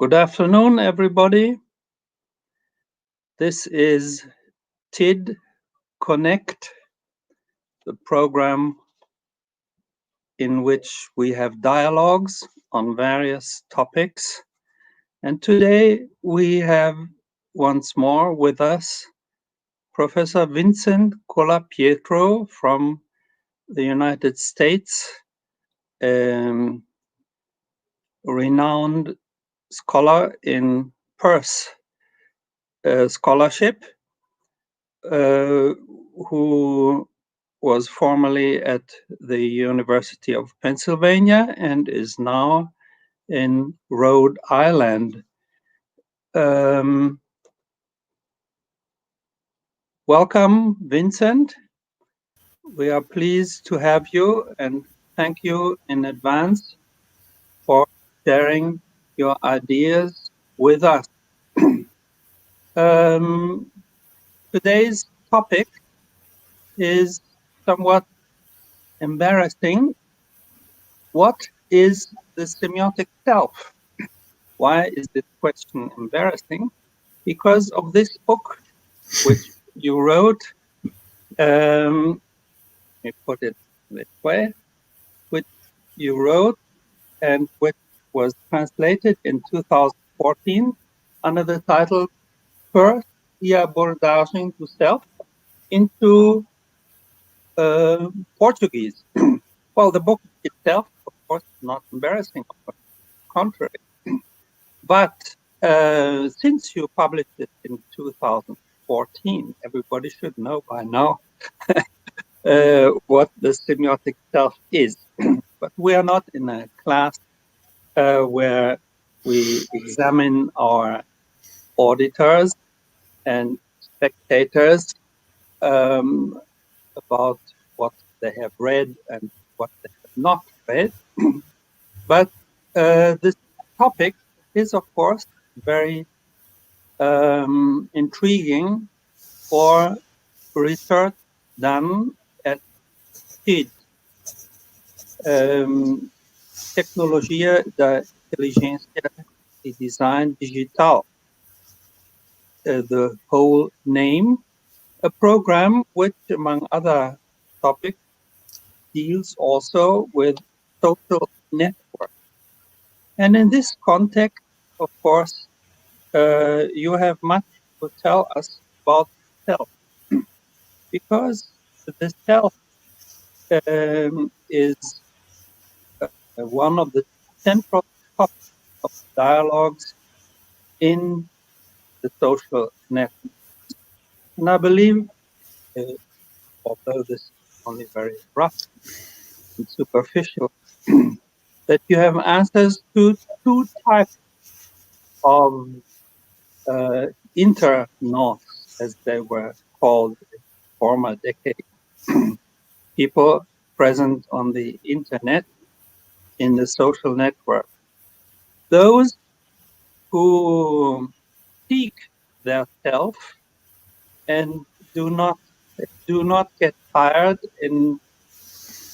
Good afternoon, everybody. This is TID Connect, the program in which we have dialogues on various topics. And today we have once more with us Professor Vincent Colapietro from the United States, renowned scholar in Peirce scholarship, who was formerly at the University of Pennsylvania and is now in Rhode Island. Welcome, Vincent. We are pleased to have you and thank you in advance for sharing your ideas with us. Today's topic is somewhat embarrassing. What is the semiotic self? Why is this question embarrassing? Because of this book, which you wrote, let me put it this way, which you wrote and which was translated in 2014 under the title First e Abordagem do Self into Portuguese. Well, the book itself, of course, is not embarrassing, on the contrary. But since you published it in 2014, everybody should know by now what the semiotic self is. But we are not in a class where we examine our auditors and spectators about what they have read and what they have not read. But this topic is, of course, very intriguing for research done at TID, Tecnologias da Inteligência e Design Digital, the whole name, a program which, among other topics, deals also with social networks. And in this context, of course, you have much to tell us about self, because the self is one of the central topics of dialogues in the social network. And I believe, although this is only very rough and superficial, that you have answers to two types of internauts, as they were called in former decades. People present on the internet, in the social network. Those who seek their self and do not get tired in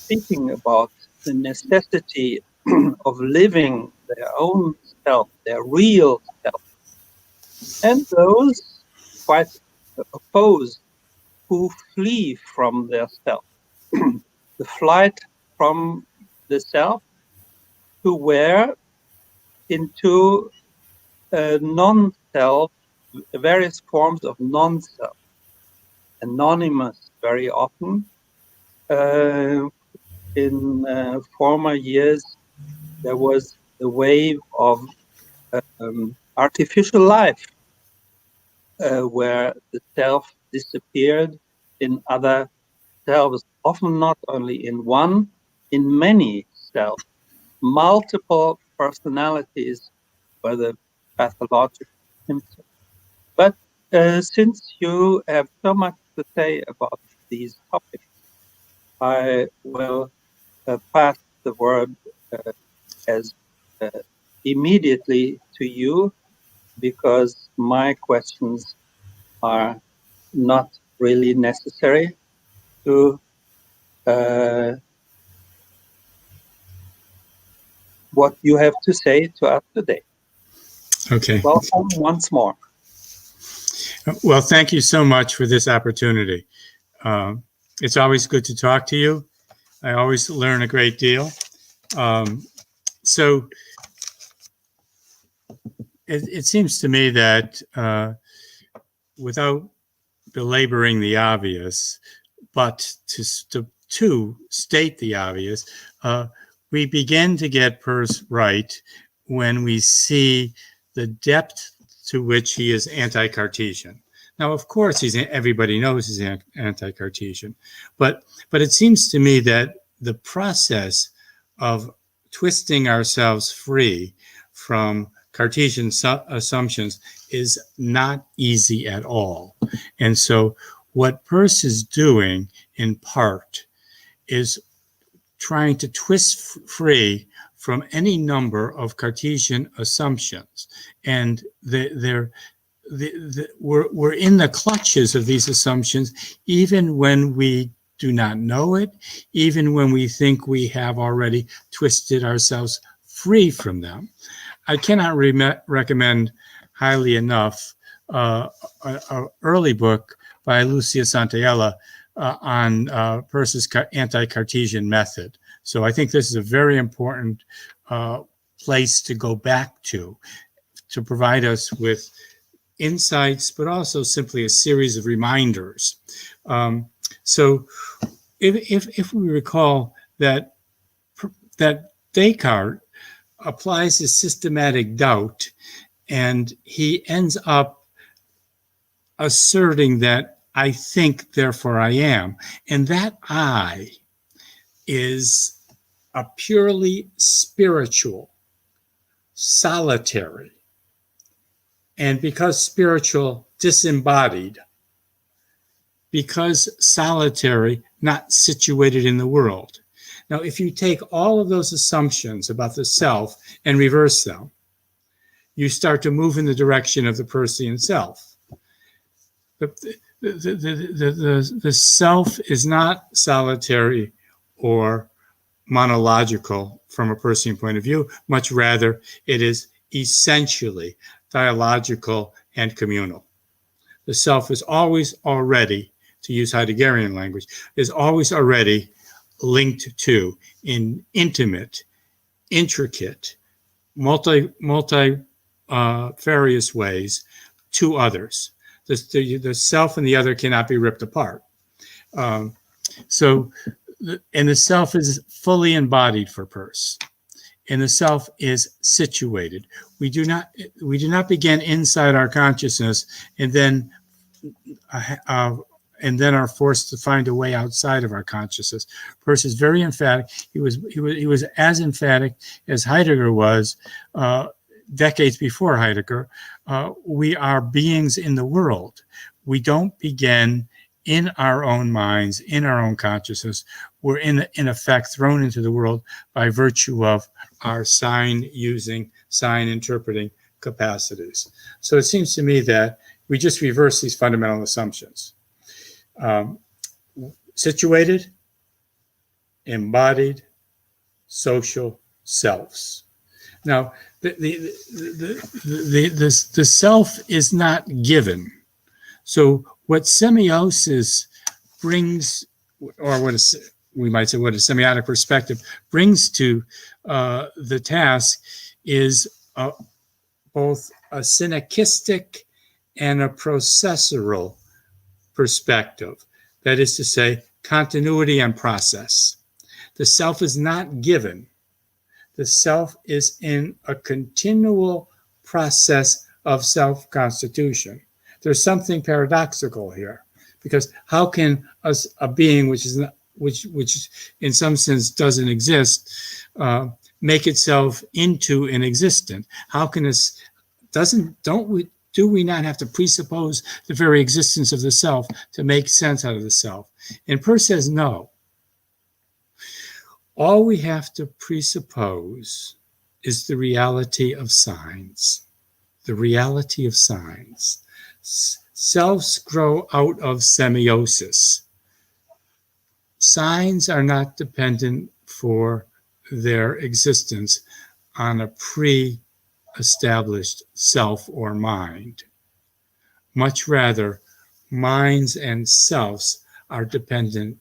thinking about the necessity of living their own self, their real self. And those quite opposed who flee from their self. The flight from the self to where into non-self, various forms of non-self, anonymous very often. In former years, there was the wave of artificial life, where the self disappeared in other selves, often not only in one, in many selves, multiple personalities were the pathological symptoms. But since you have so much to say about these topics, I will pass the word as immediately to you, because my questions are not really necessary to what you have to say to us today. Okay. Welcome once more. Well, thank you so much for this opportunity. It's always good to talk to you. I always learn a great deal. So it seems to me that without belaboring the obvious, but to state the obvious, we begin to get Peirce right when we see the depth to which he is anti-Cartesian. Now, of course, everybody knows he's anti-Cartesian, but it seems to me that the process of twisting ourselves free from Cartesian assumptions is not easy at all. And so what Peirce is doing in part is trying to twist free from any number of Cartesian assumptions. And we're in the clutches of these assumptions, even when we do not know it, even when we think we have already twisted ourselves free from them. I cannot recommend highly enough an early book by Lucia Santaella on Peirce's anti-Cartesian method. So I think this is a very important place to go back to provide us with insights, but also simply a series of reminders. So if we recall that Descartes applies his systematic doubt, and he ends up asserting that I think, therefore I am. And that I is a purely spiritual, solitary, and because spiritual, disembodied, because solitary, not situated in the world. Now, if you take all of those assumptions about the self and reverse them, you start to move in the direction of the Peircean self. The self is not solitary or monological from a Peircean point of view. Much rather, it is essentially dialogical and communal. The self is always already, to use Heideggerian language, is always already linked to, in intimate, intricate, multifarious ways, to others. The self and the other cannot be ripped apart. And the self is fully embodied for Peirce, and the self is situated. We do not begin inside our consciousness and then are forced to find a way outside of our consciousness. Peirce is very emphatic. He was as emphatic as Heidegger was decades before Heidegger. We are beings in the world. We don't begin in our own minds, in our own consciousness. We're in effect thrown into the world by virtue of our sign-using, sign-interpreting capacities. So it seems to me that we just reverse these fundamental assumptions. Situated, embodied, social selves. Now, the self is not given. So what semiosis brings, or we might say what a semiotic perspective brings to the task, is both a synechistic and a processual perspective. That is to say, continuity and process. The self is not given. The self is in a continual process of self-constitution. There's something paradoxical here, because how can a being which in some sense doesn't exist make itself into an existent? How can this do we not have to presuppose the very existence of the self to make sense out of the self? And Peirce says no. All we have to presuppose is the reality of signs. The reality of signs. Selves grow out of semiosis. Signs are not dependent for their existence on a established self or mind. Much rather, minds and selves are dependent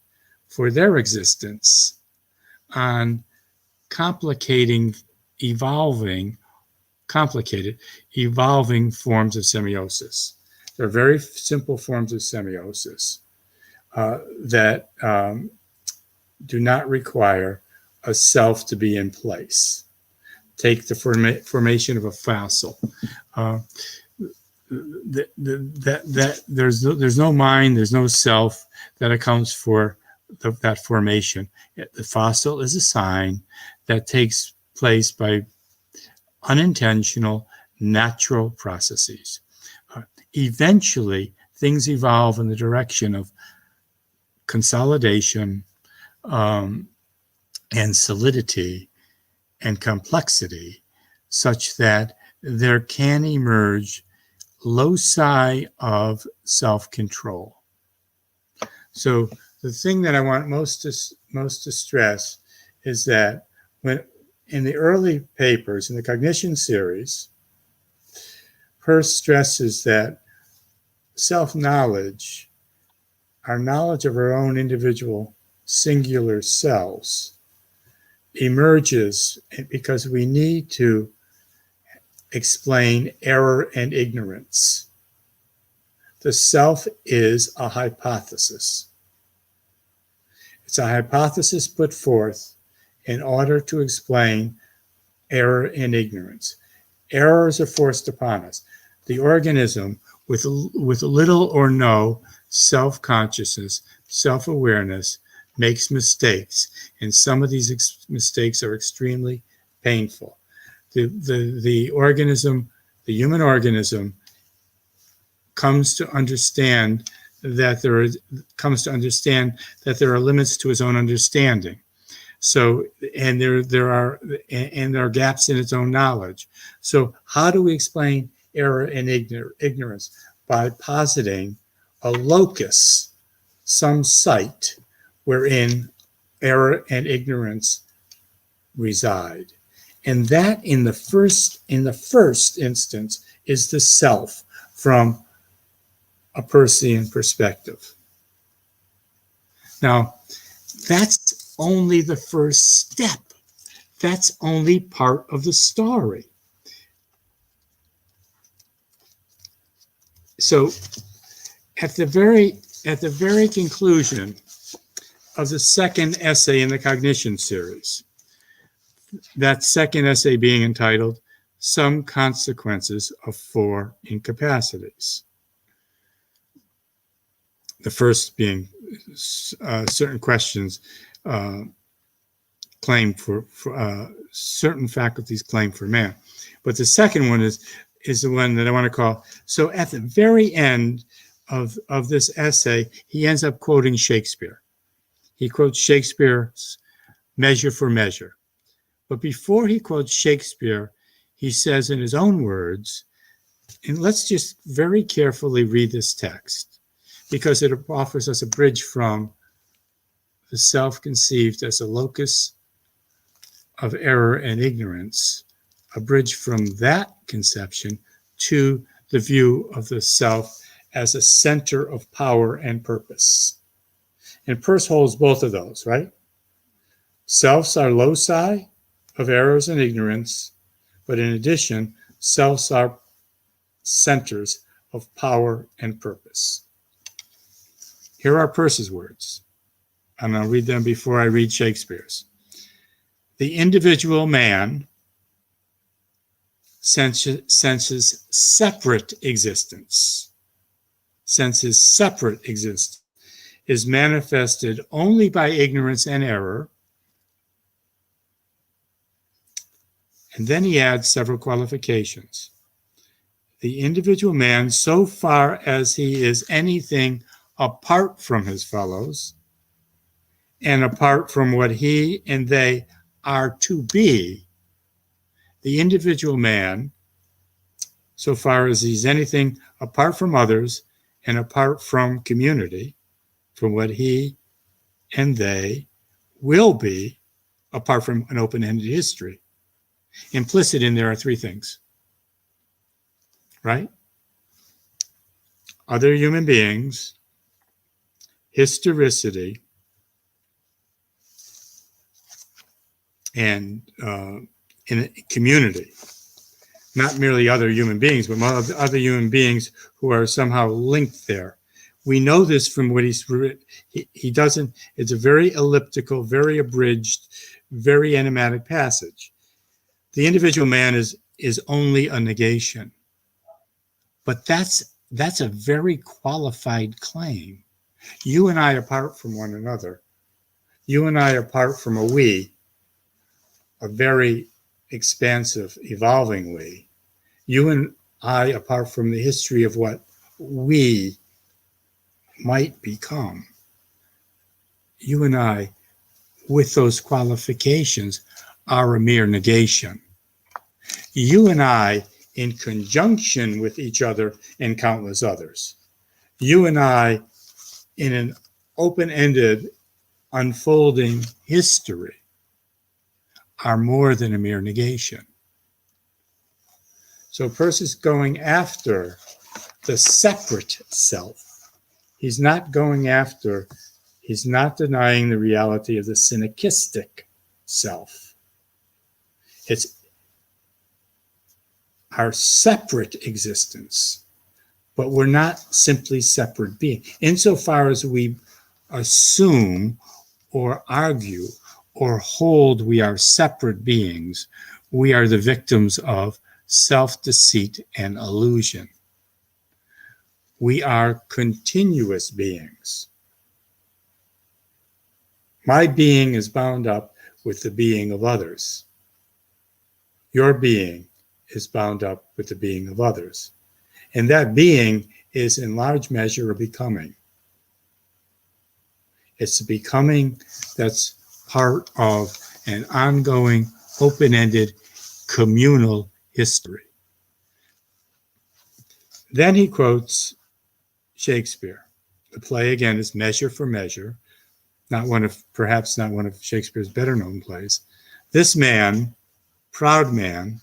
for their existence on complicated, evolving forms of semiosis. They're very simple forms of semiosis that do not require a self to be in place. Take the formation of a fossil. There's no mind, there's no self that accounts for that formation. The fossil is a sign that takes place by unintentional natural processes. Eventually, things evolve in the direction of consolidation and solidity and complexity, such that there can emerge loci of self-control. So the thing that I want most to stress is that when in the early papers in the cognition series, Peirce stresses that self-knowledge, our knowledge of our own individual singular selves, emerges because we need to explain error and ignorance. The self is a hypothesis. It's a hypothesis put forth in order to explain error and ignorance. Errors are forced upon us. The organism with little or no self-consciousness, self-awareness, makes mistakes, and some of these mistakes are extremely painful. The organism, the human organism, comes to understand that there are limits to its own understanding. So, and there are gaps in its own knowledge. So, how do we explain error and ignorance? By positing a locus, some site wherein error and ignorance reside. And that in the first instance is the self from a Peircean perspective. Now, that's only the first step. That's only part of the story. So at the very conclusion of the second essay in the cognition series, that second essay being entitled Some Consequences of Four Incapacities. The first being certain questions claimed for certain faculties claim for man. But the second one is the one that I want to call, so at the very end of this essay, he ends up quoting Shakespeare. He quotes Shakespeare's Measure for Measure. But before he quotes Shakespeare, he says in his own words, and let's just very carefully read this text, because it offers us a bridge from the self conceived as a locus of error and ignorance, a bridge from that conception to the view of the self as a center of power and purpose. And Peirce holds both of those, right? Selves are loci of errors and ignorance, but in addition, selves are centers of power and purpose. Here are Peirce's words, and I'll read them before I read Shakespeare's. The individual man senses separate existence. Senses separate existence is manifested only by ignorance and error. And then he adds several qualifications. The individual man, so far as he is anything apart from his fellows and apart from what he and they are to be, the individual man, so far as he's anything apart from others and apart from community, from what he and they will be, apart from an open-ended history. Implicit in there are three things. right? Other human beings, historicity, and in a community. Not merely other human beings, but other human beings who are somehow linked there. We know this from what he's written. He doesn't, it's a very elliptical, very abridged, very enigmatic passage. The individual man is only a negation. But that's a very qualified claim. You and I, apart from one another, you and I, apart from a we, a very expansive, evolving we, you and I, apart from the history of what we might become, you and I, with those qualifications, are a mere negation. You and I, in conjunction with each other and countless others, you and I, in an open-ended, unfolding history, are more than a mere negation. So Peirce is going after the separate self. He's not denying the reality of the synechistic self. It's our separate existence, but we're not simply separate beings. Insofar as we assume or argue or hold we are separate beings, we are the victims of self-deceit and illusion. We are continuous beings. My being is bound up with the being of others. Your being is bound up with the being of others. And that being is in large measure a becoming. It's a becoming that's part of an ongoing, open-ended, communal history. Then he quotes Shakespeare. The play, again, is Measure for Measure, perhaps not one of Shakespeare's better-known plays. This man, proud man,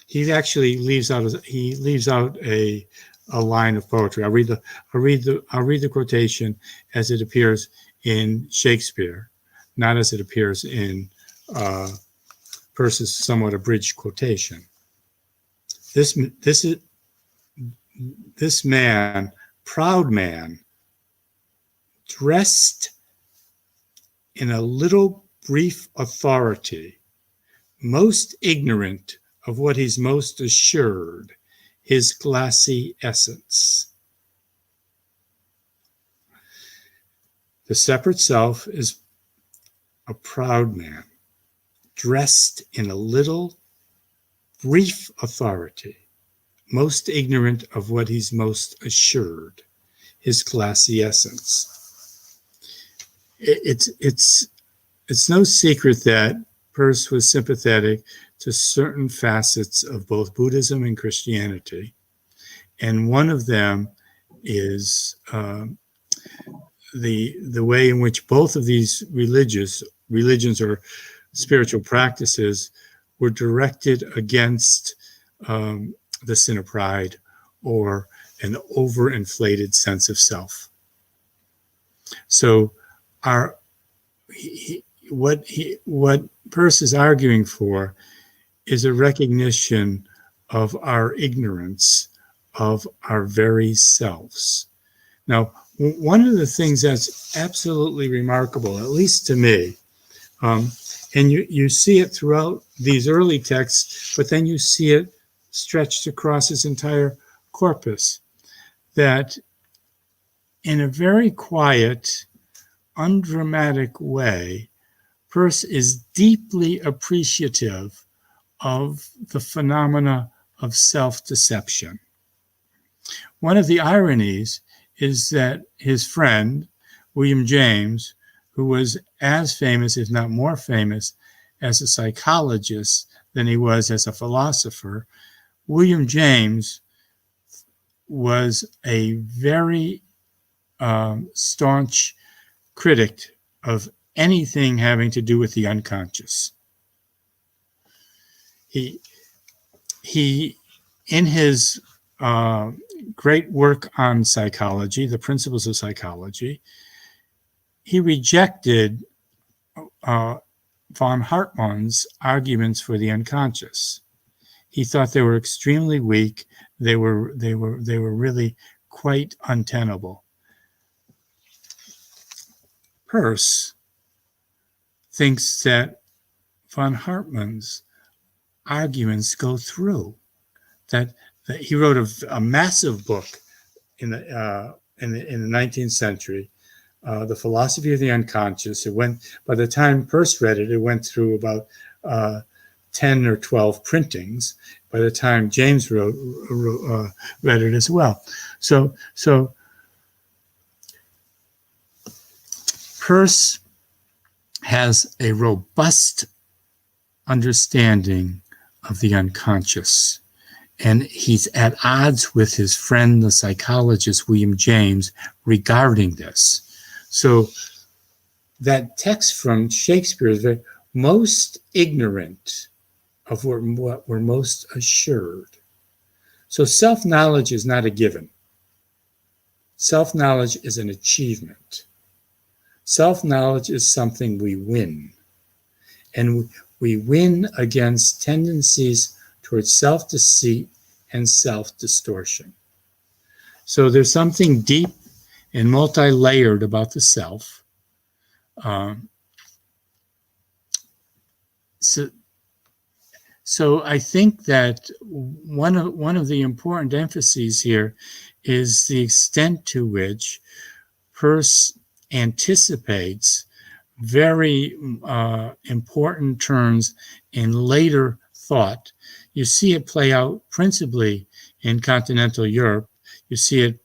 he actually leaves out a line of poetry. I'll read the quotation as it appears in Shakespeare, not as it appears in Peirce's somewhat abridged quotation. This man, proud man, dressed in a little brief authority, most ignorant of what he's most assured, his glassy essence. The separate self is a proud man, dressed in a little brief authority, most ignorant of what he's most assured, his glassy essence. It's no secret that Peirce was sympathetic to certain facets of both Buddhism and Christianity. And one of them is the way in which both of these religions or spiritual practices were directed against the sin of pride or an overinflated sense of self. So what Peirce is arguing for is a recognition of our ignorance of our very selves. Now, one of the things that's absolutely remarkable, at least to me, and you see it throughout these early texts, but then you see it stretched across his entire corpus, that in a very quiet, undramatic way, Peirce is deeply appreciative of the phenomena of self-deception. One of the ironies is that his friend, William James, who was as famous, if not more famous, as a psychologist than he was as a philosopher, William James was a very staunch critic of anything having to do with the unconscious. He in his great work on psychology, The Principles of Psychology, he rejected von Hartmann's arguments for the unconscious. He thought they were extremely weak. They were really quite untenable. Peirce thinks that von Hartmann's arguments go through. That he wrote a massive book in the 19th century, The Philosophy of the Unconscious. It went, by the time Peirce read it, it went through about 10 or 12 printings. By the time James read it as well. So Peirce has a robust understanding of the unconscious, and he's at odds with his friend, the psychologist William James, regarding this. So that text from Shakespeare is very most ignorant of what we're most assured. So self-knowledge is not a given. Self-knowledge is an achievement. Self-knowledge is something we win. And we win against tendencies towards self-deceit and self-distortion. So there's something deep and multi-layered about the self. So I think that one of the important emphases here is the extent to which Peirce anticipates very important turns in later thought. You see it play out principally in continental Europe. You see it,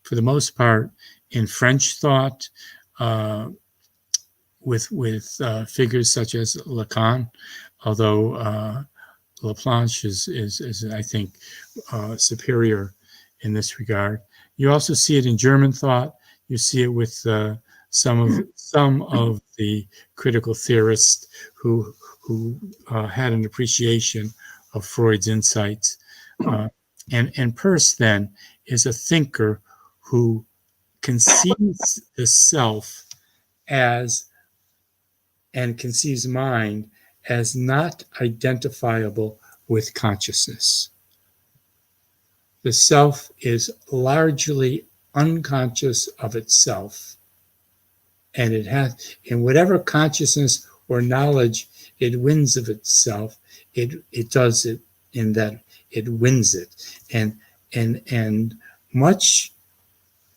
for the most part, in French thought, with figures such as Lacan, although Laplanche is I think superior in this regard. You also see it in German thought. You see it with some of the critical theorists who had an appreciation of Freud's insights. And Peirce then is a thinker who conceives the self as, and conceives mind as not identifiable with consciousness. The self is largely unconscious of itself, and it has, in whatever consciousness or knowledge it wins of itself, it does it in that it wins it, and much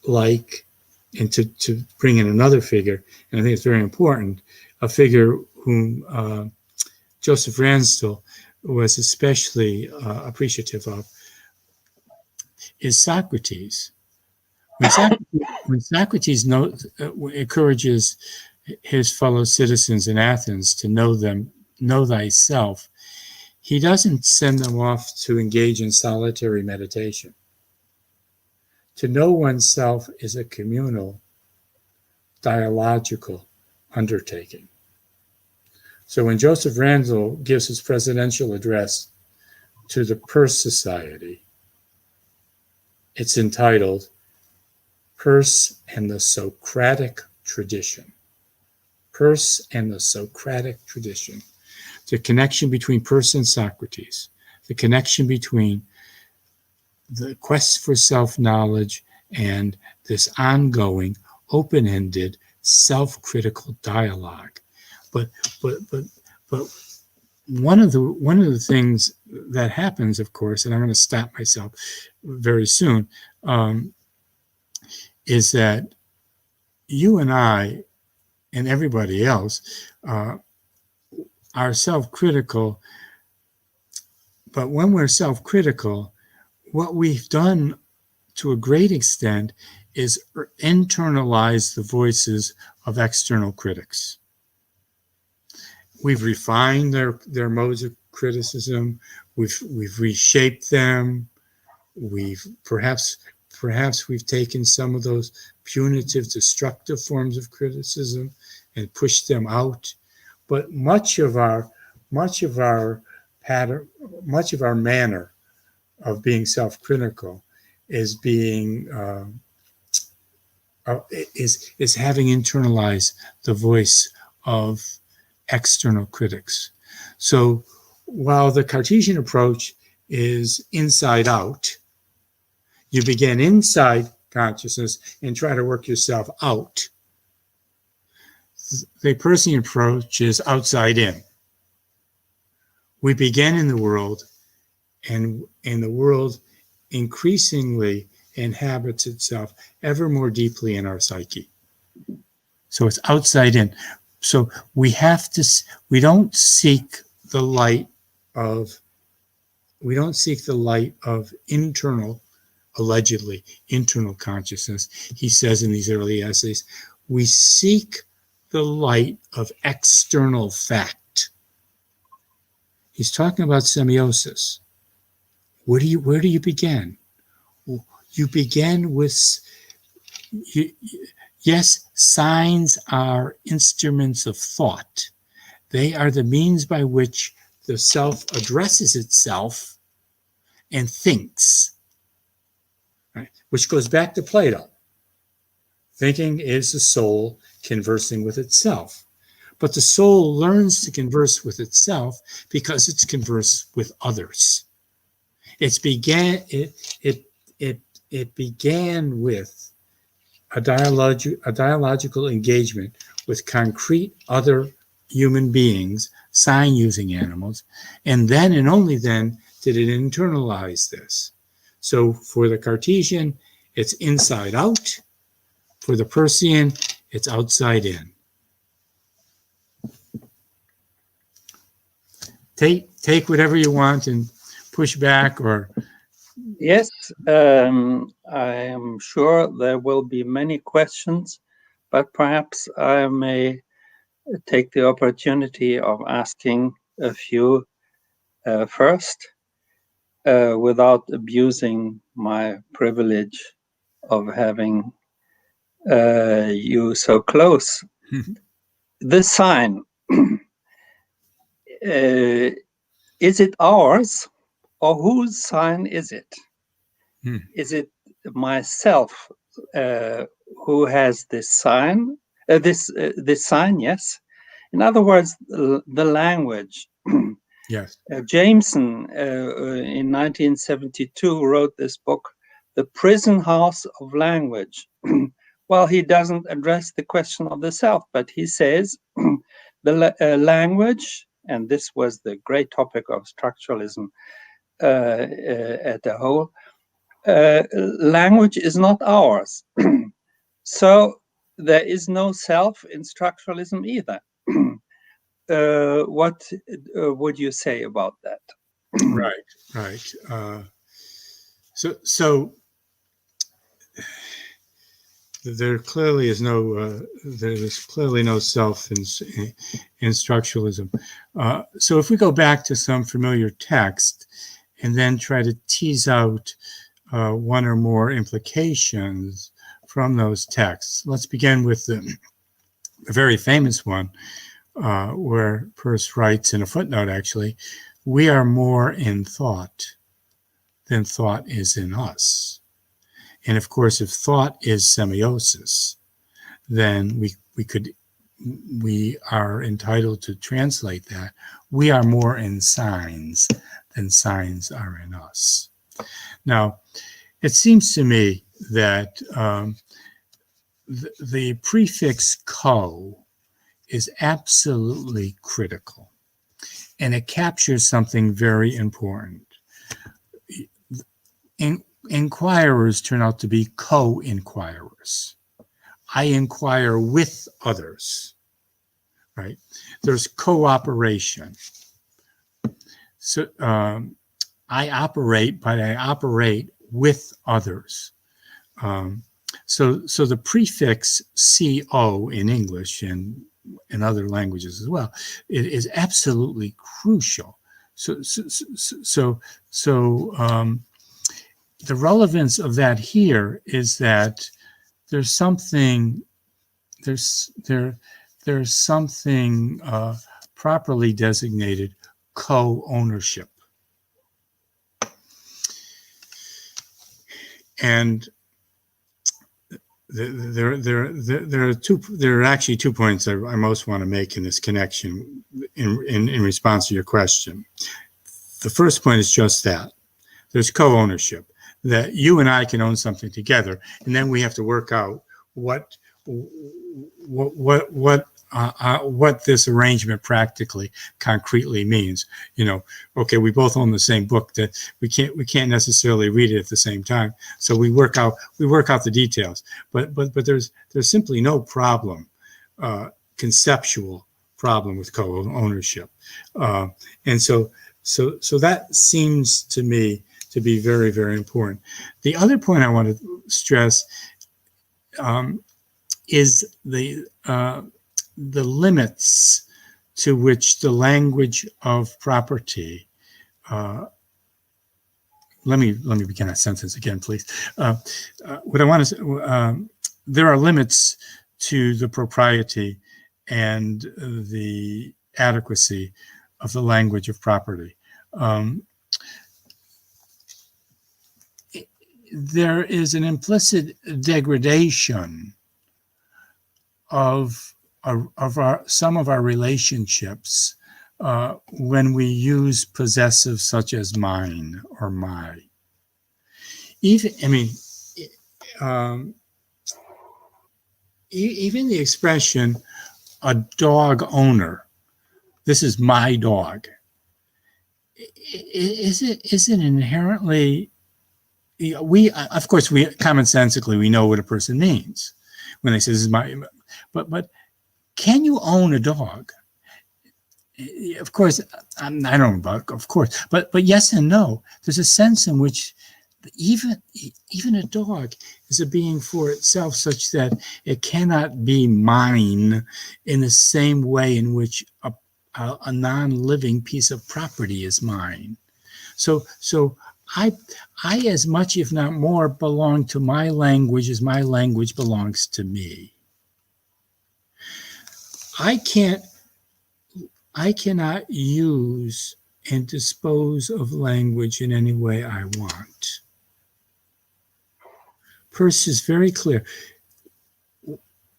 like, and to bring in another figure, and I think it's very important, a figure whom Joseph Ransdell was especially appreciative of, is Socrates. When Socrates encourages his fellow citizens in Athens to know thyself, he doesn't send them off to engage in solitary meditation. To know oneself is a communal, dialogical undertaking. So when Joseph Ransdell gives his presidential address to the Peirce Society, it's entitled Peirce and the Socratic Tradition. Peirce and the Socratic Tradition. The connection between Peirce and Socrates, the connection between the quest for self-knowledge and this ongoing, open-ended, self-critical dialogue. But one of the things that happens, of course, and I'm going to stop myself very soon, is that you and I and everybody else are self-critical. But when we're self-critical, what we've done to a great extent is internalize the voices of external critics. We've refined their modes of criticism. We've reshaped them. We've perhaps we've taken some of those punitive, destructive forms of criticism and pushed them out. But much of our pattern, much of our manner being self-critical is being is having internalized the voice of external critics. So while the Cartesian approach is inside out, you begin inside consciousness and try to work yourself out. The Peircean approach is outside in. We begin in the world, and the world increasingly inhabits itself ever more deeply in our psyche. So it's outside in. So we don't seek the light of internal, allegedly internal consciousness. He says in these early essays, we seek the light of external fact. He's talking about semiosis. Where do you begin? You begin with, yes, signs are instruments of thought. They are the means by which the self addresses itself and thinks, right? Which goes back to Plato. Thinking is the soul conversing with itself. But the soul learns to converse with itself because it's conversed with others. It began with a dialogical engagement with concrete other human beings, sign-using animals, and then and only then did it internalize this. So for the Cartesian, it's inside out. For the Peircean, it's outside in. Take whatever you want and push back, or yes, I am sure there will be many questions, but perhaps I may take the opportunity of asking a few first, without abusing my privilege of having you so close. This sign, is it ours, or whose sign is it? Is it myself who has this sign? This sign, yes. In other words, the language. yes, Jameson, in 1972, wrote this book, The Prison House of Language. Well, he doesn't address the question of the self, but he says the language, and this was the great topic of structuralism at a whole, language is not ours. So there is no self in structuralism either. What would you say about that? Right. So there clearly is there's clearly no self in structuralism. So if we go back to some familiar text and then try to tease out one or more implications from those texts, let's begin with the very famous one, where Peirce writes in a footnote, actually, we are more in thought than thought is in us. And of course, if thought is semiosis, then we are entitled to translate that. We are more in signs than signs are in us. Now, it seems to me that the prefix co is absolutely critical, and it captures something very important. Inquirers turn out to be co-inquirers. I inquire with others, right? There's cooperation. So I operate, but I operate with others. So the prefix co in English and in other languages as well, it is absolutely crucial. So the relevance of that here is that there's something properly designated co-ownership. And there are actually 2 points I most want to make in this connection in response to your question. The first point is just that. There's co-ownership, that you and I can own something together, and then we have to work out what this arrangement practically, concretely means. You know, okay, we both own the same book, that we can't necessarily read it at the same time. So we work out the details. But there's simply no problem, conceptual problem with co-ownership, and so that seems to me to be very, very important. The other point I want to stress is the limits to which the language of property. Let me begin that sentence again, please. What I want to say, there are limits to the propriety and the adequacy of the language of property. There is an implicit degradation of some of our relationships when we use possessives such as mine or my. Even the expression "a dog owner," this is my dog. Is it inherently? Of course, commonsensically we know what a person means when they say this is my. But can you own a dog? Of course, I don't know about of course, but yes and no. There's a sense in which even a dog is a being for itself, such that it cannot be mine in the same way in which a non-living piece of property is mine. So I as much, if not more, belong to my language as my language belongs to me. I cannot use and dispose of language in any way I want. Peirce is very clear.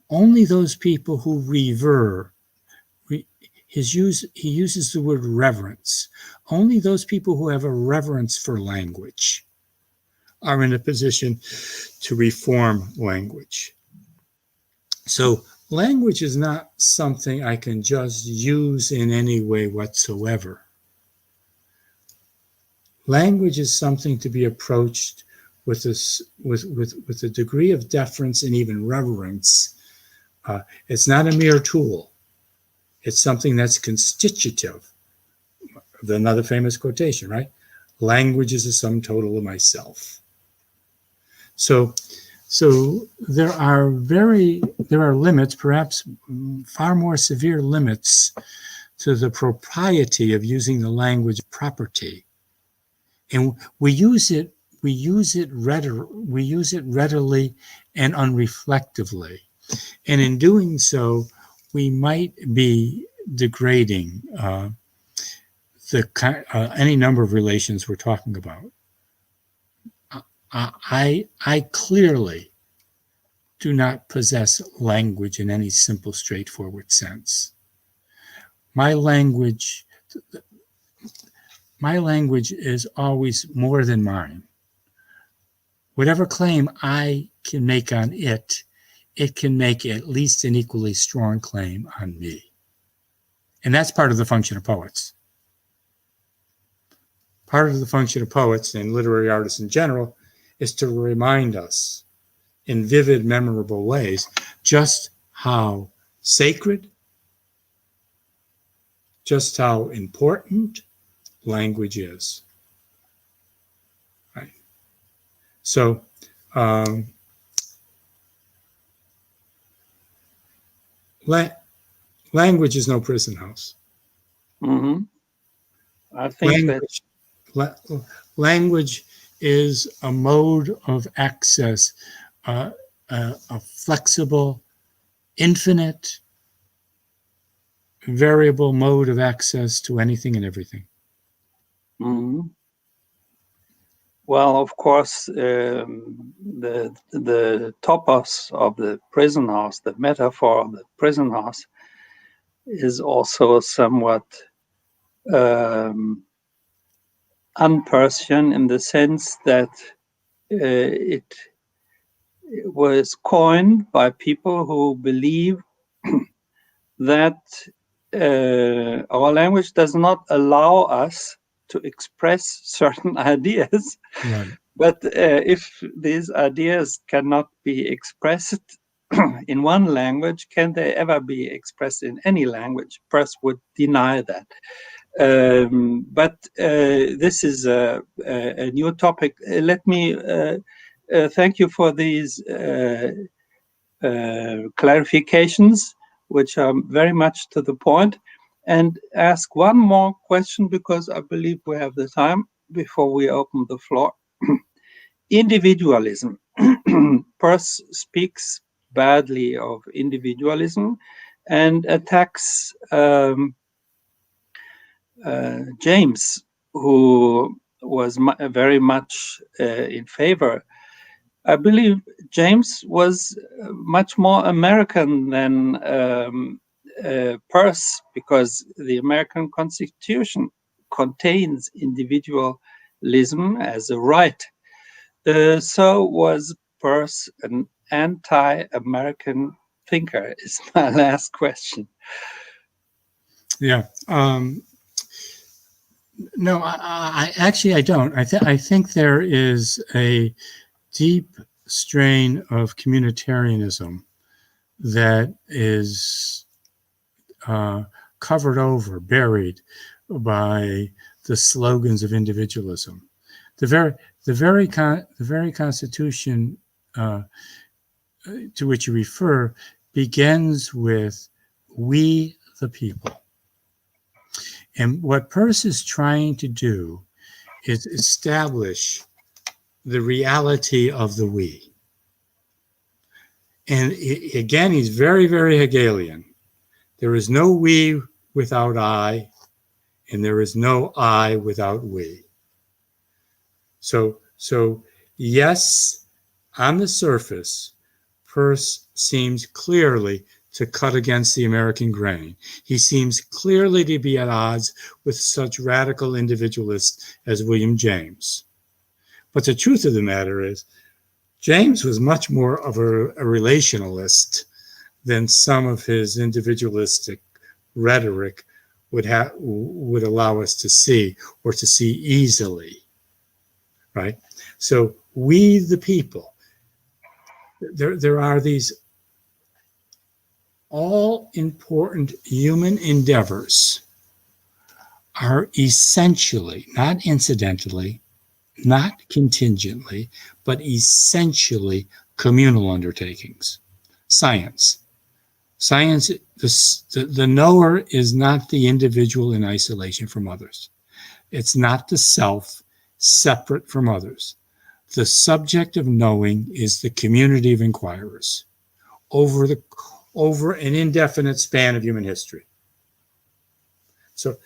Only those people who revere, he uses the word reverence. Only those people who have a reverence for language are in a position to reform language. So language is not something I can just use in any way whatsoever. Language is something to be approached with a degree of deference and even reverence. It's not a mere tool. It's something that's constitutive. Another famous quotation, right? Language is a sum total of myself. So there are limits, perhaps far more severe limits, to the propriety of using the language property, and we use it readily and unreflectively, and in doing so, we might be degrading any number of relations we're talking about. I clearly do not possess language in any simple, straightforward sense. My language is always more than mine. Whatever claim I can make on it, it can make at least an equally strong claim on me. And that's part of the function of poets. Part of the function of poets and literary artists in general is to remind us in vivid, memorable ways just how sacred, just how important language is. Right? So, language is no prison house. Mm-hmm. I think language is a mode of access, a flexible, infinite, variable mode of access to anything and everything. Mm-hmm. Well, of course, the topos of the prison house, the metaphor of the prison house, is also somewhat un-Persian in the sense that it was coined by people who believe that our language does not allow us to express certain ideas. Right. But if these ideas cannot be expressed in one language, can they ever be expressed in any language? Peirce would deny that. But this is a new topic. Let me thank you for these clarifications, which are very much to the point, and ask one more question, because I believe we have the time before we open the floor. Individualism. Peirce speaks badly of individualism and attacks James, who was very much in favor. I believe James was much more American than Peirce, because the American Constitution contains individualism as a right. So was Peirce an anti-American thinker, is my last question. Yeah. No, I actually, I don't. I think there is a deep strain of communitarianism that is covered over, buried by the slogans of individualism. The very Constitution to which you refer begins with "we the people." And what Peirce is trying to do is establish the reality of the we. And again, he's very, very Hegelian. There is no we without I, and there is no I without we. So yes, on the surface, Peirce seems clearly to cut against the American grain. He seems clearly to be at odds with such radical individualists as William James. But the truth of the matter is, James was much more of a relationalist than some of his individualistic rhetoric would allow us to see, or to see easily, right? So we the people, there are these all important human endeavors are essentially, not incidentally, not contingently, but essentially communal undertakings. Science, the knower is not the individual in isolation from others. It's not the self separate from others. The subject of knowing is the community of inquirers over an indefinite span of human history. So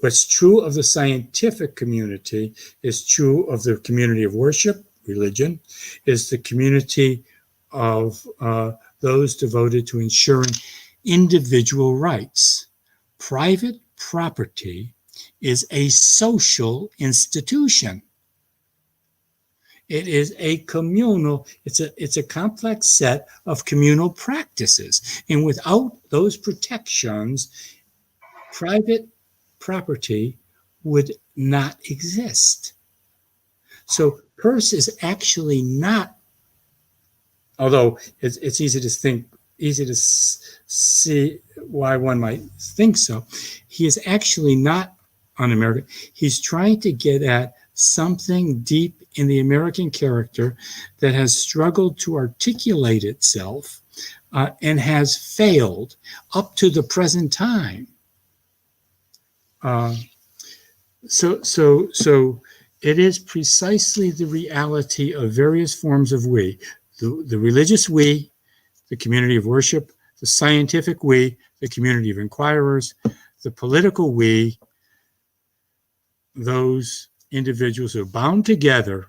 what's true of the scientific community is true of the community of worship, religion, is the community of those devoted to ensuring individual rights. Private property is a social institution. It is a communal, it's a complex set of communal practices. And without those protections, private property would not exist. So Peirce is actually not, although it's easy to see why one might think so, he is actually not un-American. He's trying to get at something deep in the American character that has struggled to articulate itself and has failed up to the present time. So it is precisely the reality of various forms of we, the religious we, the community of worship, the scientific we, the community of inquirers, the political we, those individuals who are bound together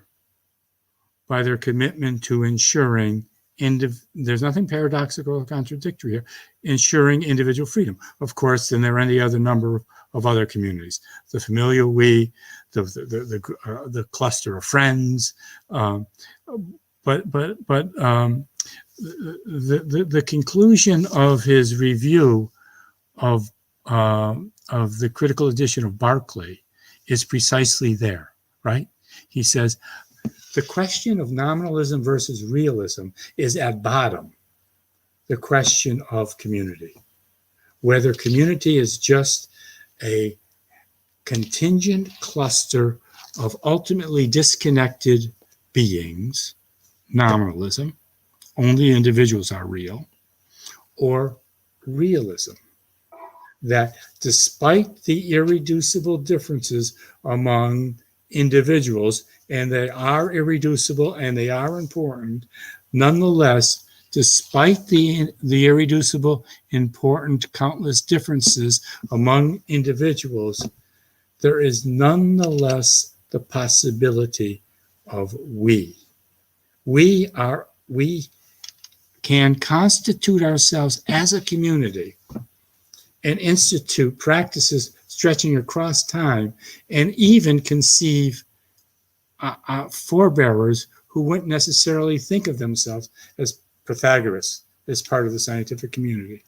by their commitment to ensuring, there's nothing paradoxical or contradictory here, ensuring individual freedom. Of course, then there are any other number of other communities, the familial we, the cluster of friends, the conclusion of his review of the critical edition of Berkeley is precisely there, right? He says, the question of nominalism versus realism is at bottom the question of community. Whether community is just a contingent cluster of ultimately disconnected beings, nominalism, only individuals are real, or realism, that despite the irreducible differences among individuals, and they are irreducible and they are important, nonetheless, despite the irreducible, important, countless differences among individuals, there is nonetheless the possibility of we. We can constitute ourselves as a community and institute practices stretching across time, and even conceive forebearers who wouldn't necessarily think of themselves as Pythagoras, as part of the scientific community.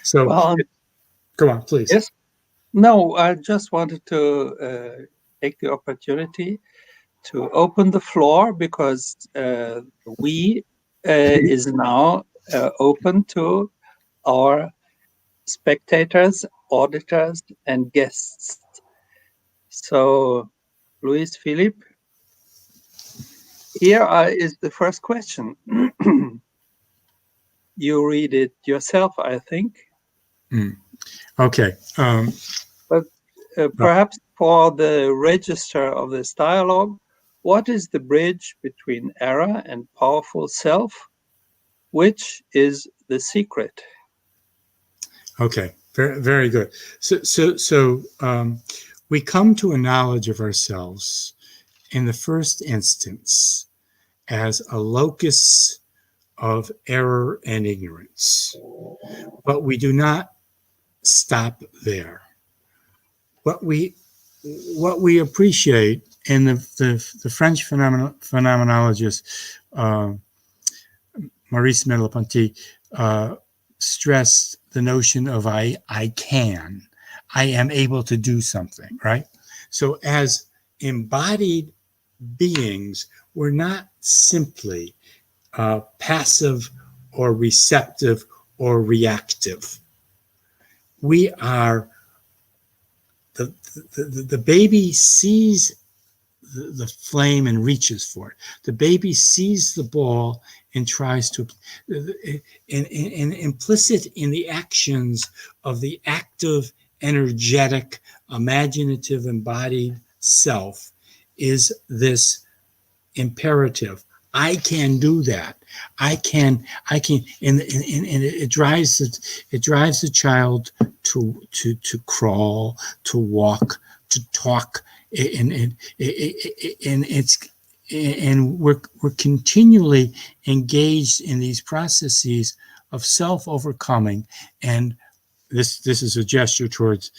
So, go on, please. Yes. No, I just wanted to take the opportunity to open the floor, because we is now open to our spectators, auditors, and guests. So, Luis Philippe, here is the first question. You read it yourself, I think. Okay. But perhaps for the register of this dialogue, what is the bridge between error and powerful self? Which is the secret? Okay, very, very good. So we come to a knowledge of ourselves in the first instance as a locus of error and ignorance, but we do not stop there. What we appreciate, and the French phenomenologist Maurice Merleau-Ponty stressed the notion of I am able to do something, right? So as embodied beings, we're not simply passive or receptive or reactive. We are, the baby sees the flame and reaches for it. The baby sees the ball and tries to, and implicit in the actions of the active, energetic, imaginative, embodied self is this imperative. I can do that. I can, and it drives the child to crawl, to walk, to talk, and we're continually engaged in these processes of self-overcoming, and this is a gesture towards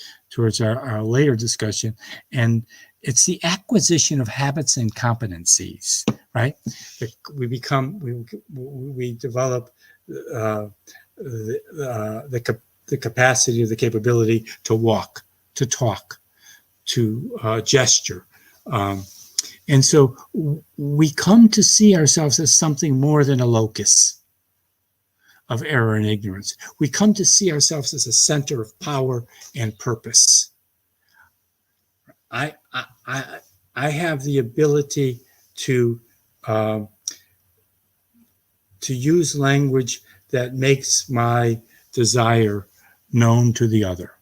our later discussion, and it's the acquisition of habits and competencies, right? We develop the capacity or the capability to walk, to talk, to gesture. And so we come to see ourselves as something more than a locus of error and ignorance. We come to see ourselves as a center of power and purpose. I have the ability to use language that makes my desire known to the other.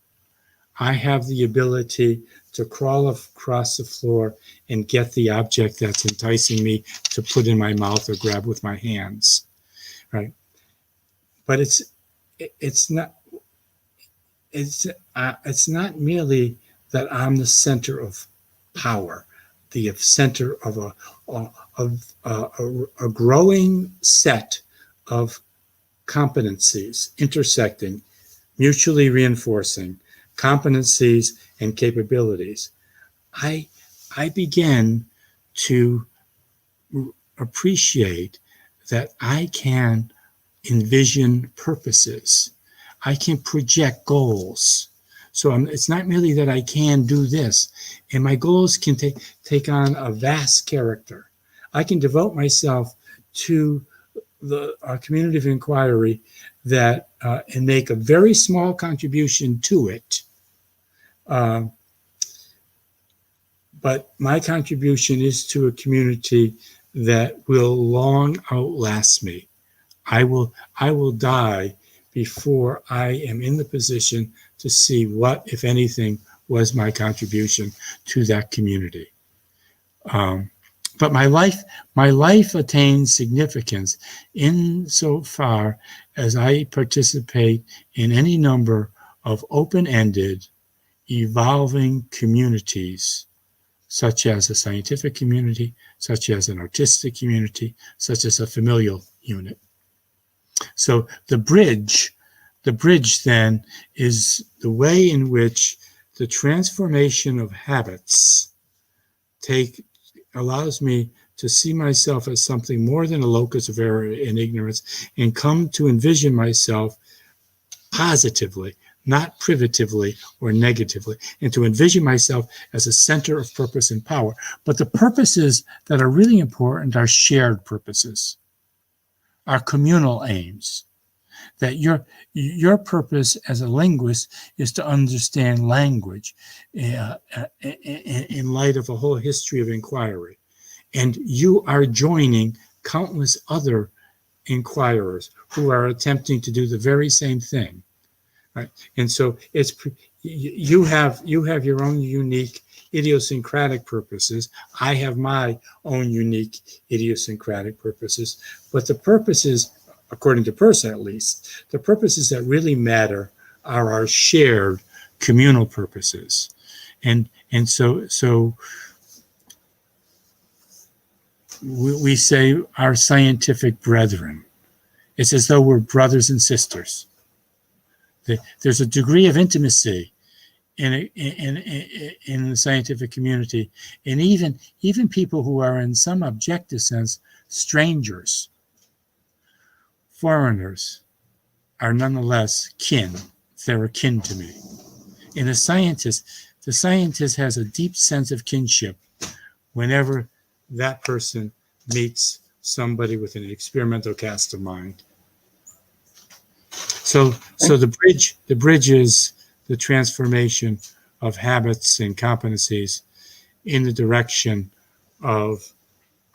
I have the ability to crawl across the floor and get the object that's enticing me to put in my mouth or grab with my hands, right? But it's not merely that I'm the center of power, the center of a growing set of competencies intersecting, mutually reinforcing competencies and capabilities. I began to appreciate that I can envision purposes. I can project goals. So it's not merely that I can do this, and my goals can take on a vast character. I can devote myself to a community of inquiry that and make a very small contribution to it. But my contribution is to a community that will long outlast me. I will die before I am in the position to see what, if anything, was my contribution to that community. But my life attains significance insofar as I participate in any number of open-ended, evolving communities, such as a scientific community, such as an artistic community, such as a familial unit. So the bridge then is the way in which the transformation of habits allows me to see myself as something more than a locus of error and ignorance, and come to envision myself positively, not privatively or negatively, and to envision myself as a center of purpose and power. But the purposes that are really important are shared purposes, are communal aims. That your purpose as a linguist is to understand language in light of a whole history of inquiry. And you are joining countless other inquirers who are attempting to do the very same thing. Right? And so you have your own unique idiosyncratic purposes. I have my own unique idiosyncratic purposes. But the purposes, according to Peirce at least, the purposes that really matter are our shared communal purposes. And so we say our scientific brethren. It's as though we're brothers and sisters. There's a degree of intimacy in the scientific community, and even people who are in some objective sense strangers, foreigners, are nonetheless kin. They're akin to me. And the scientist has a deep sense of kinship whenever that person meets somebody with an experimental cast of mind. So the bridge is the transformation of habits and competencies in the direction of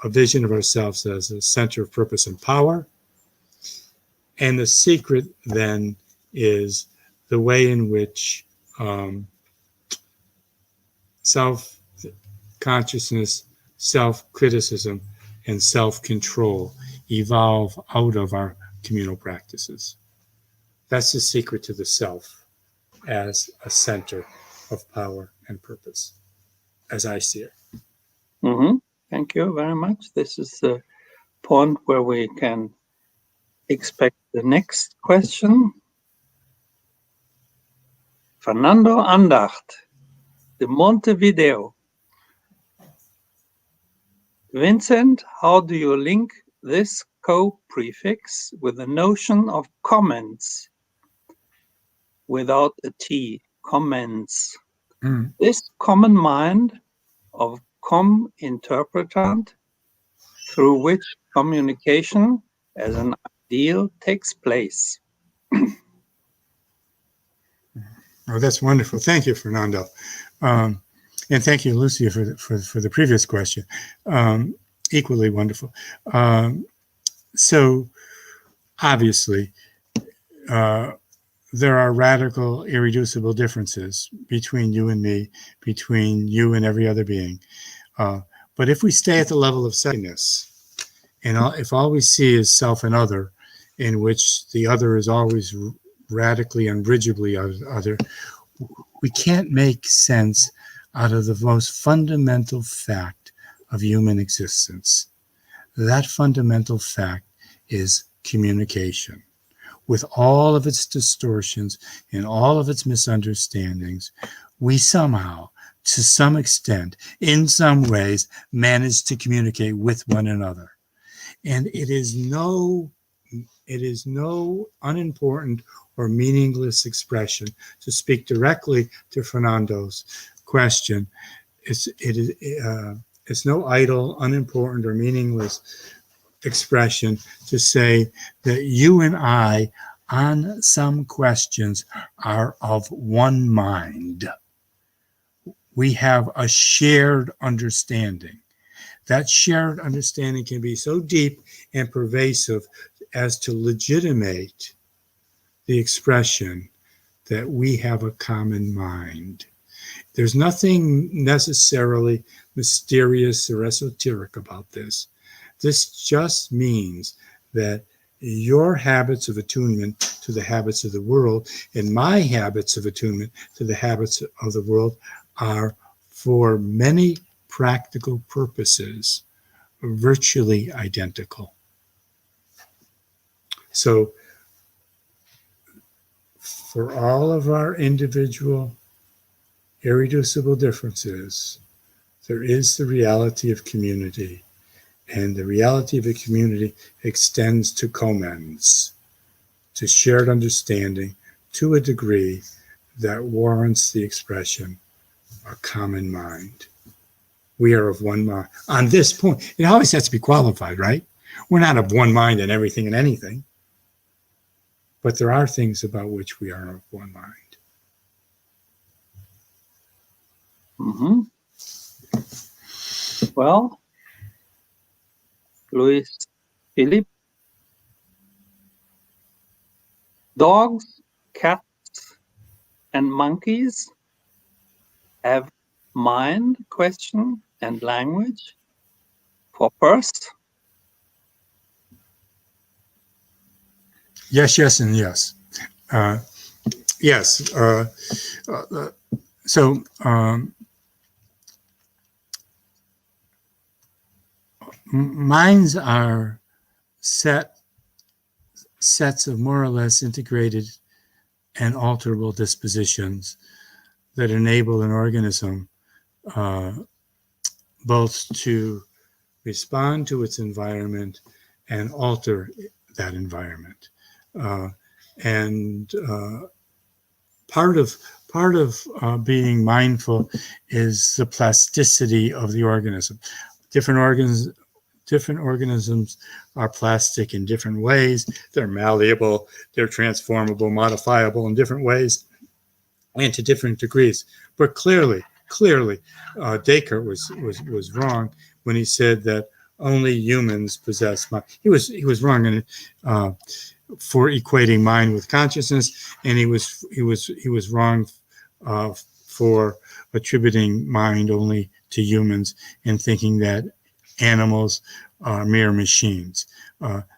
a vision of ourselves as a center of purpose and power. And the secret then is the way in which self-consciousness, self-criticism, and self-control evolve out of our communal practices. That's the secret to the self as a center of power and purpose, as I see it. Mm-hmm. Thank you very much. This is the point where we can expect the next question. Fernando Andacht, de Montevideo. Vincent, how do you link this co-prefix with the notion of comments without a T, comments? This common mind of com-interpretant through which communication as an ideal takes place. Oh, that's wonderful. Thank you, Fernando. And thank you, Lucia, for the previous question. Equally wonderful. So obviously, there are radical, irreducible differences between you and me, between you and every other being. But if we stay at the level of secondness, and if all we see is self and other, in which the other is always radically, unbridgeably other, we can't make sense out of the most fundamental fact of human existence. That fundamental fact is communication. With all of its distortions and all of its misunderstandings, we somehow, to some extent, in some ways, manage to communicate with one another. And it is no unimportant or meaningless expression, to speak directly to Fernando's question. It's no idle, unimportant, or meaningless expression to say that you and I, on some questions, are of one mind. We have a shared understanding. That shared understanding can be so deep and pervasive as to legitimate the expression that we have a common mind. There's nothing necessarily mysterious or esoteric about this. This just means that your habits of attunement to the habits of the world and my habits of attunement to the habits of the world are, for many practical purposes, virtually identical. So, for all of our individual irreducible differences, there is the reality of community. And the reality of a community extends to commens, to shared understanding, to a degree that warrants the expression, a common mind. We are of one mind. On this point, it always has to be qualified, right? We're not of one mind in everything and anything. But there are things about which we are of one mind. Mm-hmm. Well, Luis Philippe, dogs, cats, and monkeys have mind, question, and language for first? Yes, yes, and yes. Yes. So minds are sets of more or less integrated and alterable dispositions that enable an organism both to respond to its environment and alter that environment. Part of being mindful is the plasticity of the organism. Different organisms are plastic in different ways. They're malleable, they're transformable, modifiable in different ways and to different degrees. But clearly, Descartes was wrong when he said that only humans possess mind. He was wrong in for equating mind with consciousness, and he was wrong for attributing mind only to humans and thinking that animals are mere machines. There's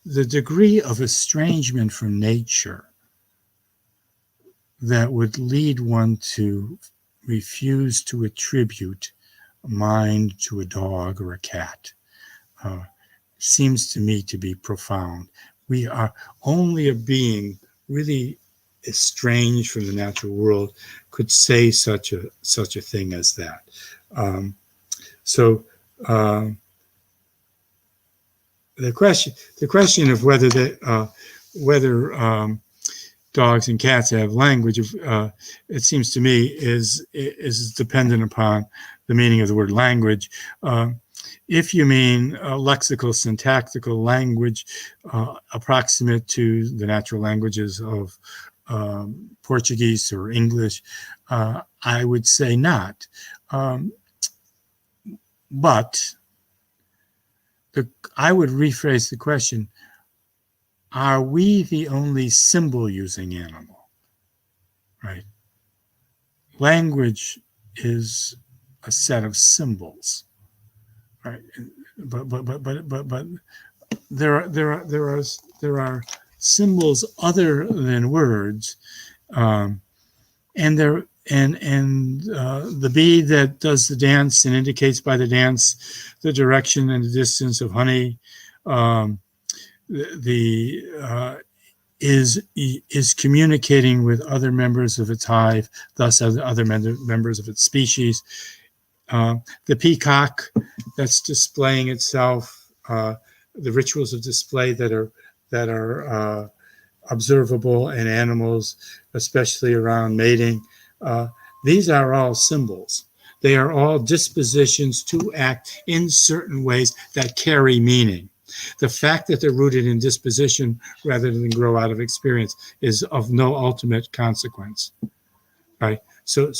the degree of estrangement from nature that would lead one to refuse to attribute mind to a dog or a cat. Seems to me to be profound. We are only a being really estranged from the natural world could say such a thing as that. The question of whether dogs and cats have language, it seems to me, is dependent upon the meaning of the word language. If you mean lexical, syntactical language approximate to the natural languages of Portuguese or English, I would say not. But I would rephrase the question: are we the only symbol-using animal? Right? Language is a set of symbols, right? But there are symbols other than words, and the bee that does the dance and indicates by the dance the direction and the distance of honey, is communicating with other members of its hive, thus other members of its species. The peacock that's displaying itself, the rituals of display that are observable in animals, especially around mating. These are all symbols. They are all dispositions to act in certain ways that carry meaning. The fact that they're rooted in disposition rather than grow out of experience is of no ultimate consequence, right? So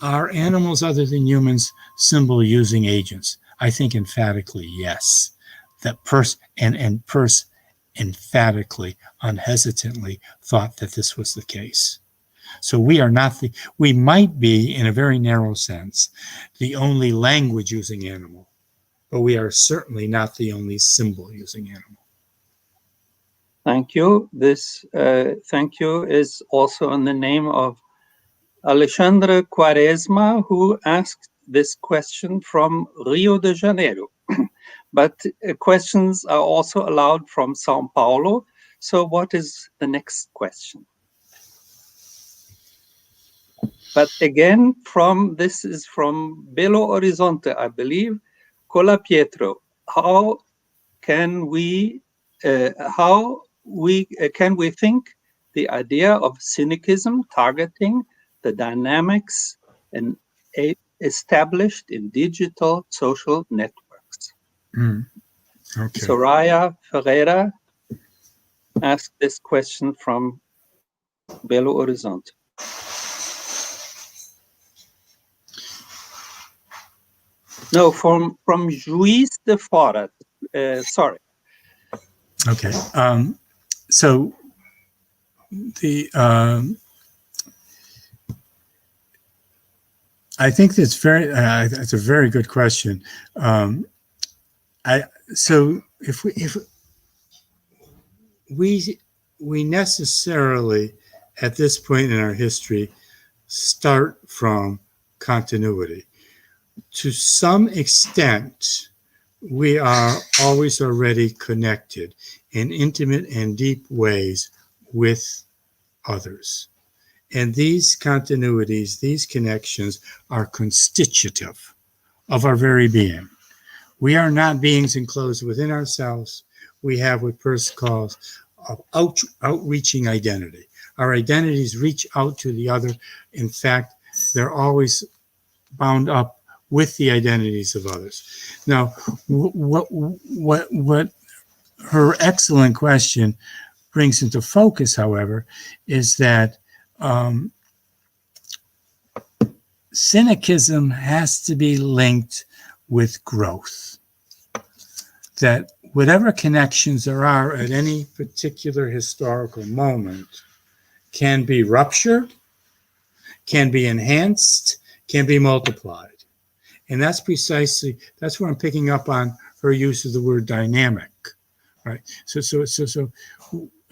are animals other than humans symbol using agents? I think emphatically yes. That Peirce emphatically, unhesitantly thought that this was the case. So we might be, in a very narrow sense, the only language using animal, but we are certainly not the only symbol using animal. Thank you. This thank you is also in the name of Alexandre Quaresma, who asked this question from Rio de Janeiro. But questions are also allowed from Sao Paulo. So what is the next question? But again, this is from Belo Horizonte, I believe. Colapietro, how can we think the idea of cynicism targeting the dynamics and established in digital social networks? Okay. Soraya Ferreira asked this question from Belo Horizonte. No, from Juiz de Fora. Sorry. Okay. So I think that's that's a very good question. So if we necessarily at this point in our history start from continuity. To some extent, we are always already connected in intimate and deep ways with others. And these continuities, these connections are constitutive of our very being. We are not beings enclosed within ourselves. We have what Peirce calls outreaching identity. Our identities reach out to the other. In fact, they're always bound up with the identities of others. Now, what her excellent question brings into focus, however, is that cynicism has to be linked with growth. That whatever connections there are at any particular historical moment can be ruptured, can be enhanced, can be multiplied. And that's where I'm picking up on her use of the word dynamic, right?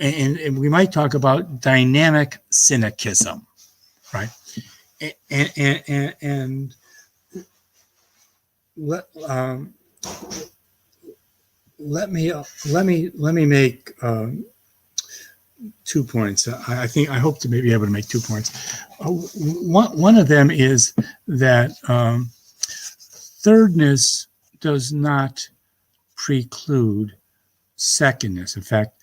And we might talk about dynamic cynicism, right? And let me make 2 points. I hope to maybe be able to make 2 points. One of them is that thirdness does not preclude secondness. In fact,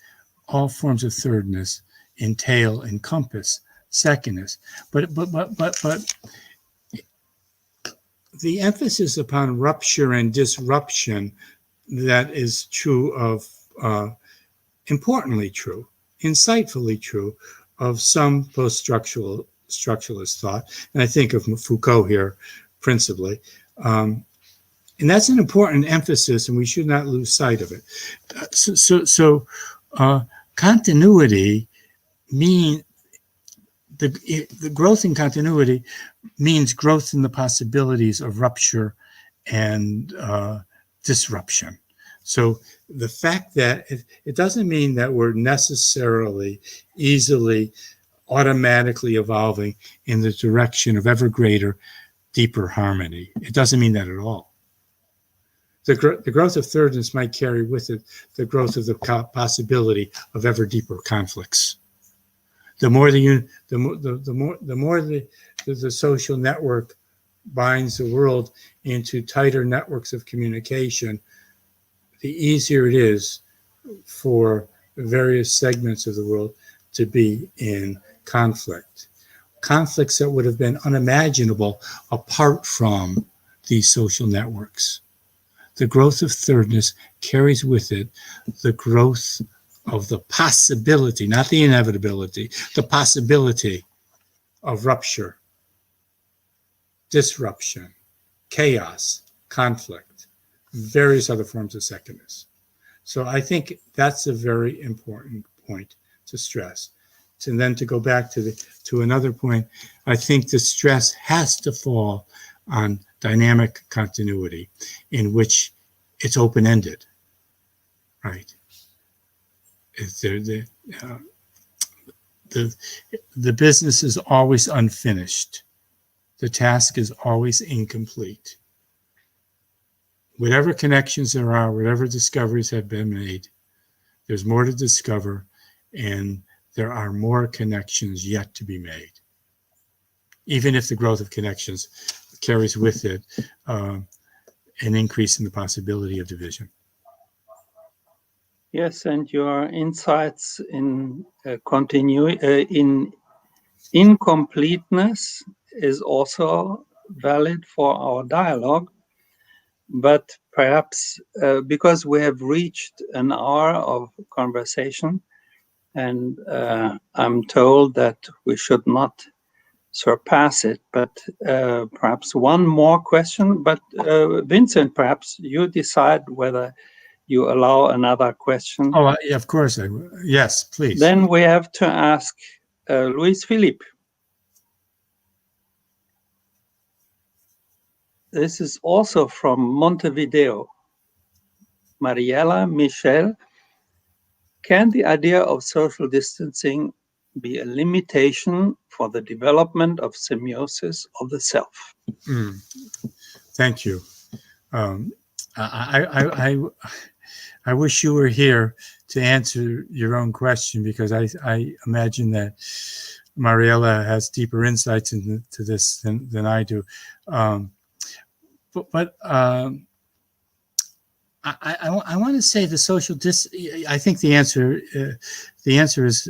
all forms of thirdness encompass secondness. But the emphasis upon rupture and disruption that is true of, importantly true, insightfully true of some post-structuralist thought, and I think of Foucault here principally. And that's an important emphasis, and we should not lose sight of it. Continuity means the growth in continuity means growth in the possibilities of rupture and disruption. So the fact that it doesn't mean that we're necessarily easily automatically evolving in the direction of ever greater, deeper harmony. It doesn't mean that at all. The growth of thirdness might carry with it the growth of the possibility of ever deeper conflicts. The more the social network binds the world into tighter networks of communication, the easier it is for various segments of the world to be in conflict. Conflicts that would have been unimaginable apart from these social networks. The growth of thirdness carries with it the growth of the possibility, not the inevitability, the possibility of rupture, disruption, chaos, conflict, various other forms of secondness. So I think that's a very important point to stress. And then to go back to another point, I think the stress has to fall on dynamic continuity in which it's open-ended, right? The business is always unfinished. The task is always incomplete. Whatever connections there are, whatever discoveries have been made, there's more to discover, and there are more connections yet to be made. Even if the growth of connections carries with it an increase in the possibility of division. Yes, and your insights in in incompleteness is also valid for our dialogue, but perhaps because we have reached an hour of conversation, and I'm told that we should not surpass it, but perhaps one more question. But Vincent, perhaps you decide whether you allow another question. Oh, yeah, of course. Yes, please. Then we have to ask Luis Philippe. This is also from Montevideo. Mariela Michel, can the idea of social distancing be a limitation for the development of semiosis of the self? Thank you. I wish you were here to answer your own question, because I imagine that Mariela has deeper insights into this than I do. I want to say the social I think the answer is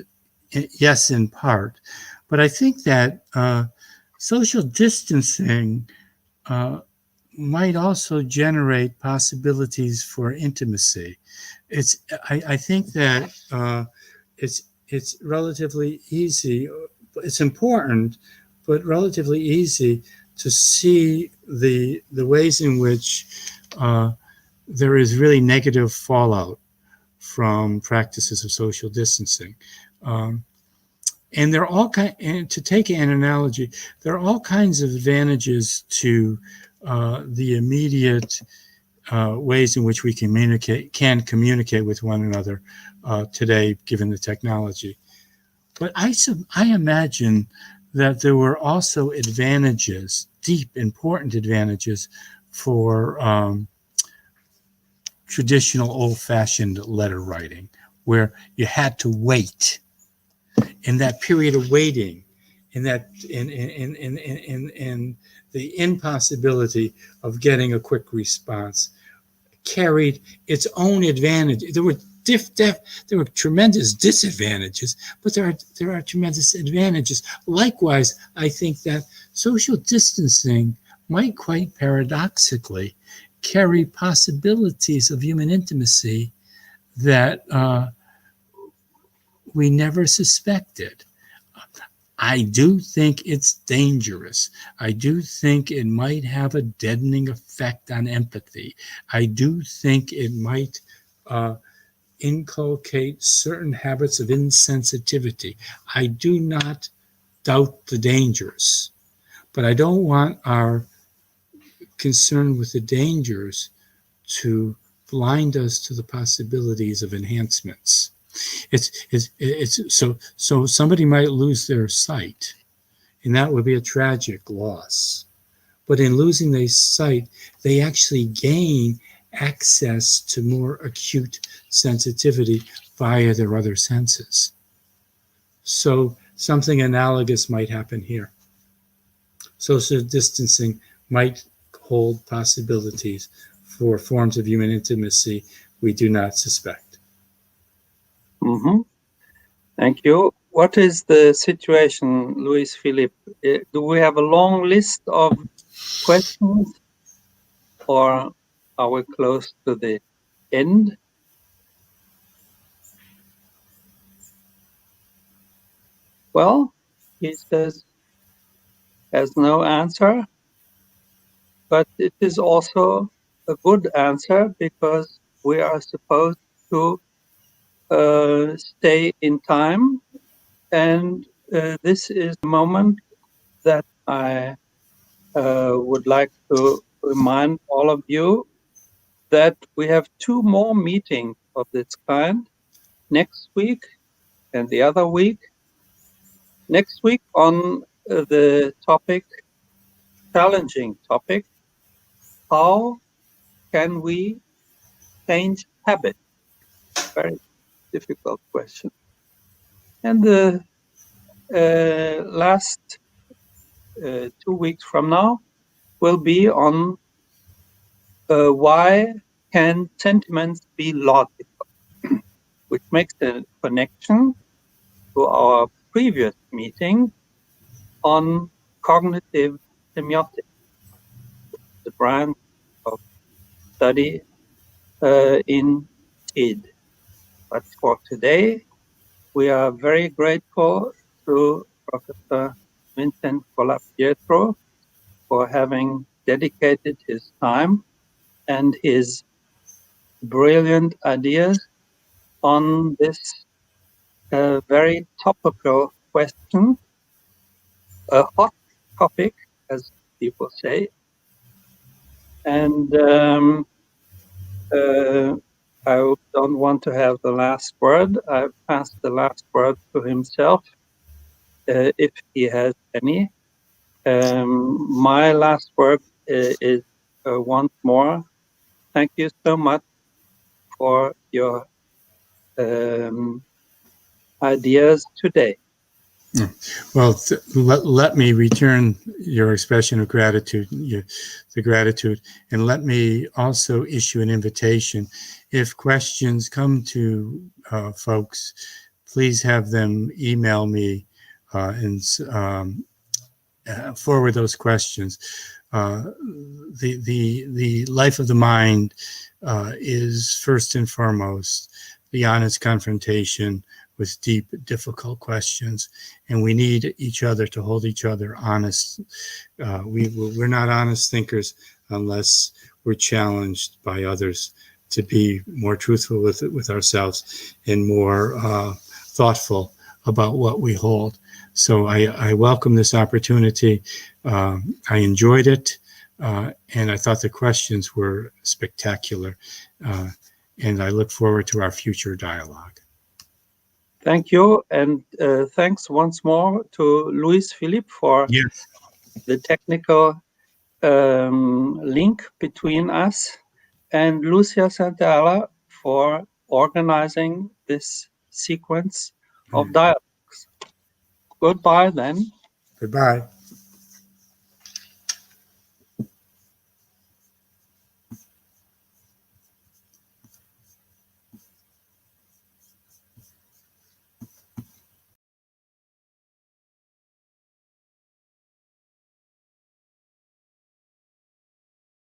yes in part, but I think that social distancing might also generate possibilities for intimacy. I think that it's relatively easy. It's important, but relatively easy to see the ways in which there is really negative fallout from practices of social distancing. And there are all and to take an analogy, there are all kinds of advantages to the immediate ways in which we can communicate with one another today, given the technology. But I imagine that there were also advantages, deep, important advantages for traditional old-fashioned letter writing, where you had to wait. In that period of waiting, in the impossibility of getting a quick response, carried its own advantage. There were tremendous disadvantages, but there are tremendous advantages. Likewise, I think that social distancing might quite paradoxically carry possibilities of human intimacy that we never suspected. I do think it's dangerous. I do think it might have a deadening effect on empathy. I do think it might inculcate certain habits of insensitivity. I do not doubt the dangers, but I don't want our concern with the dangers to blind us to the possibilities of enhancements. So somebody might lose their sight, and that would be a tragic loss. But in losing their sight, they actually gain access to more acute sensitivity via their other senses. So something analogous might happen here. Social distancing might hold possibilities for forms of human intimacy we do not suspect. Mm-hmm. Thank you. What is the situation, Luis Philippe? Do we have a long list of questions, or are we close to the end? Well, he says has no answer, but it is also a good answer because we are supposed to stay in time, and this is the moment that I would like to remind all of you that we have 2 more meetings of this kind next week and the other week. Next week on the topic, challenging topic, how can we change habits? Very difficult question. And the last 2 weeks from now will be on why can sentiments be logical, which makes a connection to our previous meeting on cognitive semiotic, the branch of study in TID. But for today, we are very grateful to Professor Vincent Colapietro for having dedicated his time and his brilliant ideas on this very topical question, a hot topic, as people say. And I don't want to have the last word. I've passed the last word to himself, if he has any. My last word is once more, thank you so much for your ideas today. Well, let me return your expression of gratitude, the gratitude, and let me also issue an invitation. If questions come to folks, please have them email me and forward those questions. The life of the mind is first and foremost the honest confrontation with deep, difficult questions, and we need each other to hold each other honest. We're not honest thinkers unless we're challenged by others to be more truthful with ourselves and more thoughtful about what we hold. So I welcome this opportunity. I enjoyed it, and I thought the questions were spectacular, and I look forward to our future dialogue. Thank you, and thanks once more to Luis Philippe for the technical link between us, and Lucia Santala for organizing this sequence of dialogues. Goodbye then. Goodbye.